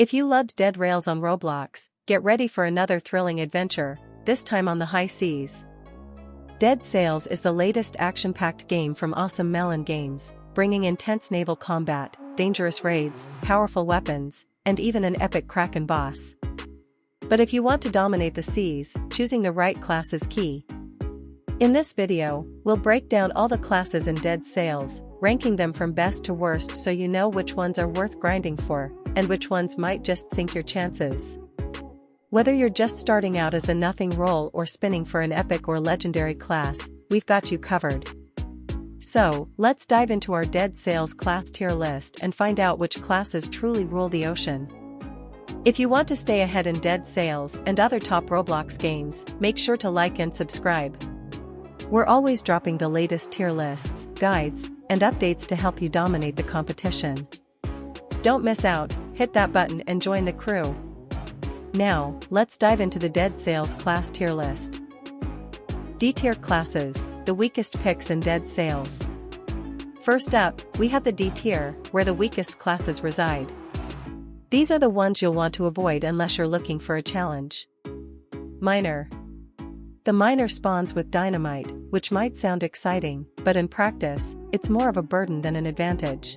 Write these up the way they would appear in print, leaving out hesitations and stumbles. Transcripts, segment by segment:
If you loved Dead Rails on Roblox, get ready for another thrilling adventure, this time on the high seas. Dead Sails is the latest action-packed game from Awesome Melon Games, bringing intense naval combat, dangerous raids, powerful weapons, and even an epic Kraken boss. But if you want to dominate the seas, choosing the right class is key. In this video, we'll break down all the classes in Dead Sails, ranking them from best to worst so you know which ones are worth grinding for, and which ones might just sink your chances. Whether you're just starting out as the nothing role or spinning for an epic or legendary class, we've got you covered. So, let's dive into our Dead Sails class tier list and find out which classes truly rule the ocean. If you want to stay ahead in Dead Sails and other top Roblox games, make sure to like and subscribe. We're always dropping the latest tier lists, guides, and updates to help you dominate the competition. Don't miss out, hit that button and join the crew. Now, let's dive into the Dead Sails class tier list. D-tier classes, the weakest picks in Dead Sails. First up, we have the D tier, where the weakest classes reside. These are the ones you'll want to avoid unless you're looking for a challenge. Miner. The miner spawns with dynamite, which might sound exciting, but in practice, it's more of a burden than an advantage.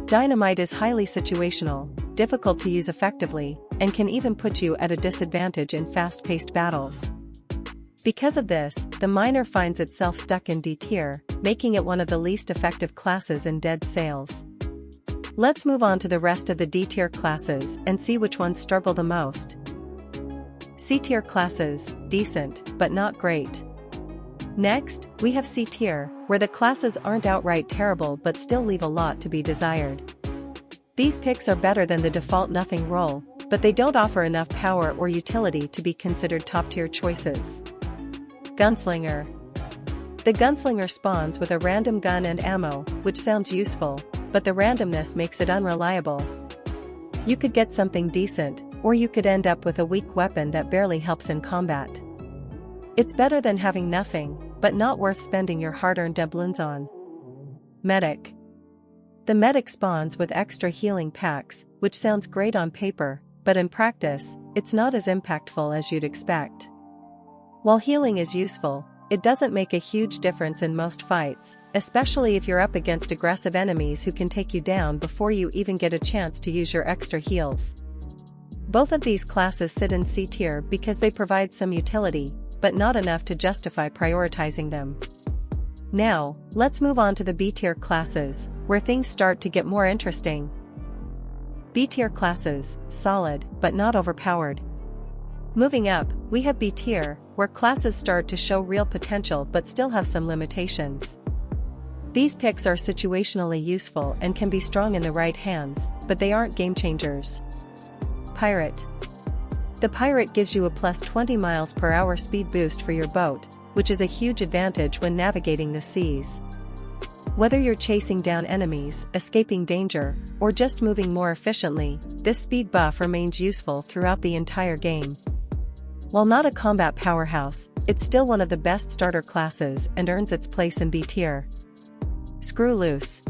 Dynamite is highly situational, difficult to use effectively, and can even put you at a disadvantage in fast-paced battles. Because of this, the miner finds itself stuck in D tier, making it one of the least effective classes in Dead Sails. Let's move on to the rest of the D tier classes and see which ones struggle the most. C tier classes, decent, but not great. Next, we have C tier, where the classes aren't outright terrible but still leave a lot to be desired. These picks are better than the default nothing role, but they don't offer enough power or utility to be considered top tier choices. Gunslinger. The Gunslinger spawns with a random gun and ammo, which sounds useful, but the randomness makes it unreliable. You could get something decent, or you could end up with a weak weapon that barely helps in combat. It's better than having nothing, but not worth spending your hard-earned doubloons on. Medic. The medic spawns with extra healing packs, which sounds great on paper, but in practice, it's not as impactful as you'd expect. While healing is useful, it doesn't make a huge difference in most fights, especially if you're up against aggressive enemies who can take you down before you even get a chance to use your extra heals. Both of these classes sit in C tier because they provide some utility, but not enough to justify prioritizing them. Now, let's move on to the B tier classes, where things start to get more interesting. B tier classes, solid, but not overpowered. Moving up, we have B tier, where classes start to show real potential but still have some limitations. These picks are situationally useful and can be strong in the right hands, but they aren't game changers. Pirate. The Pirate gives you a plus 20 miles per hour speed boost for your boat, which is a huge advantage when navigating the seas. Whether you're chasing down enemies, escaping danger, or just moving more efficiently, this speed buff remains useful throughout the entire game. While not a combat powerhouse, it's still one of the best starter classes and earns its place in B tier. Screw Loose.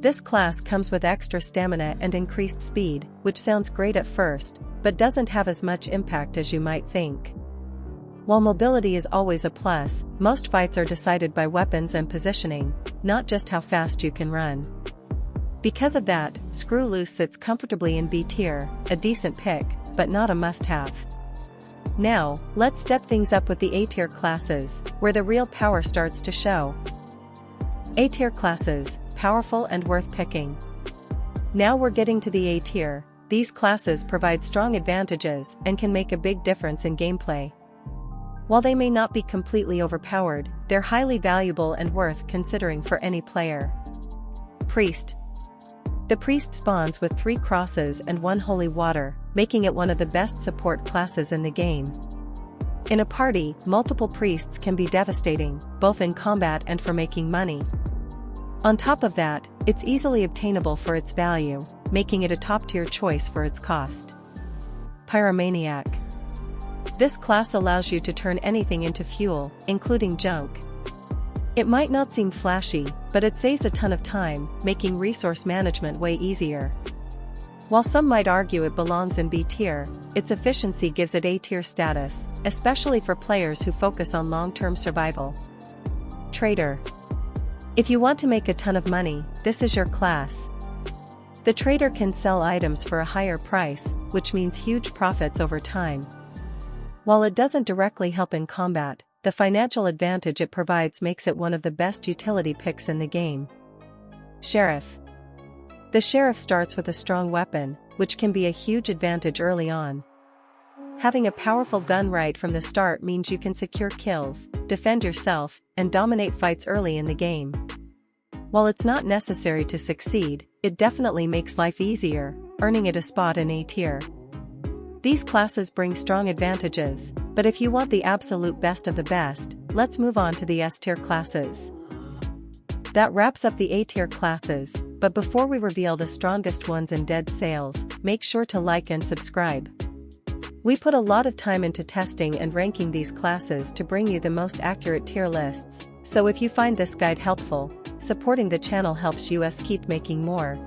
This class comes with extra stamina and increased speed, which sounds great at first, but doesn't have as much impact as you might think. While mobility is always a plus, most fights are decided by weapons and positioning, not just how fast you can run. Because of that, Screw Loose sits comfortably in B tier, a decent pick, but not a must-have. Now, let's step things up with the A tier classes, where the real power starts to show. A tier classes, powerful and worth picking. Now we're getting to the A tier. These classes provide strong advantages and can make a big difference in gameplay. While they may not be completely overpowered, they're highly valuable and worth considering for any player. Priest. The Priest spawns with 3 crosses and 1 holy water, making it one of the best support classes in the game. In a party, multiple priests can be devastating, both in combat and for making money. On top of that, it's easily obtainable for its value, making it a top-tier choice for its cost. Pyromaniac. This class allows you to turn anything into fuel, including junk. It might not seem flashy, but it saves a ton of time, making resource management way easier. While some might argue it belongs in B tier, its efficiency gives it A tier status, especially for players who focus on long-term survival. Trader. If you want to make a ton of money, this is your class. The trader can sell items for a higher price, which means huge profits over time. While it doesn't directly help in combat, the financial advantage it provides makes it one of the best utility picks in the game. Sheriff. The Sheriff starts with a strong weapon, which can be a huge advantage early on. Having a powerful gun right from the start means you can secure kills, defend yourself, and dominate fights early in the game. While it's not necessary to succeed, it definitely makes life easier, earning it a spot in A tier. These classes bring strong advantages, but if you want the absolute best of the best, let's move on to the S tier classes. That wraps up the A tier classes, but before we reveal the strongest ones in Dead Cells, make sure to like and subscribe. We put a lot of time into testing and ranking these classes to bring you the most accurate tier lists, so if you find this guide helpful, supporting the channel helps us keep making more.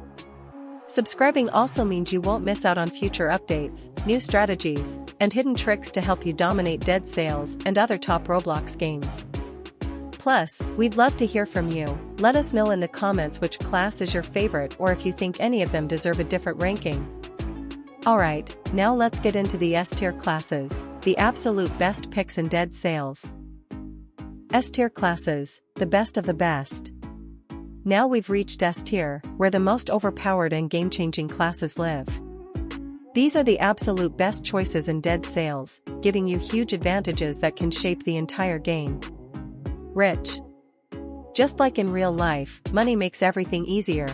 Subscribing also means you won't miss out on future updates, new strategies, and hidden tricks to help you dominate Dead Cells and other top Roblox games. Plus, we'd love to hear from you. Let us know in the comments which class is your favorite or if you think any of them deserve a different ranking. Alright, now let's get into the S tier classes, the absolute best picks in Dead Cells. S tier classes, the best of the best. Now we've reached S tier, where the most overpowered and game-changing classes live. These are the absolute best choices in Dead Cells, giving you huge advantages that can shape the entire game. Rich. Just like in real life, money makes everything easier.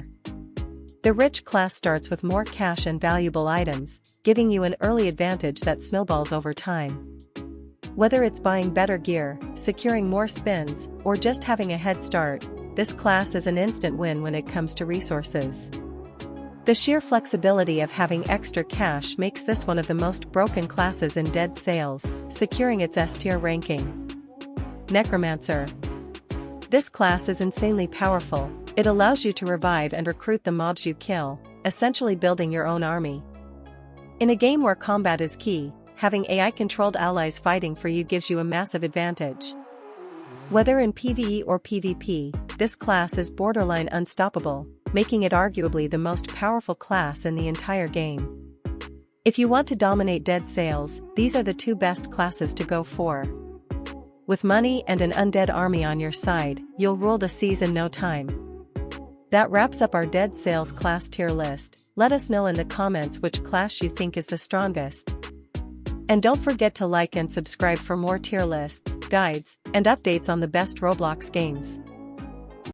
The Rich class starts with more cash and valuable items, giving you an early advantage that snowballs over time. Whether it's buying better gear, securing more spins, or just having a head start, this class is an instant win when it comes to resources. The sheer flexibility of having extra cash makes this one of the most broken classes in Dead Cells, securing its S tier ranking. Necromancer. This class is insanely powerful. It allows you to revive and recruit the mobs you kill, essentially building your own army. In a game where combat is key, having AI-controlled allies fighting for you gives you a massive advantage. Whether in PvE or PvP, this class is borderline unstoppable, making it arguably the most powerful class in the entire game. If you want to dominate Dead Cells, these are the two best classes to go for. With money and an undead army on your side, you'll rule the seas in no time. That wraps up our Dead Cells class tier list. Let us know in the comments which class you think is the strongest. And don't forget to like and subscribe for more tier lists, guides, and updates on the best Roblox games.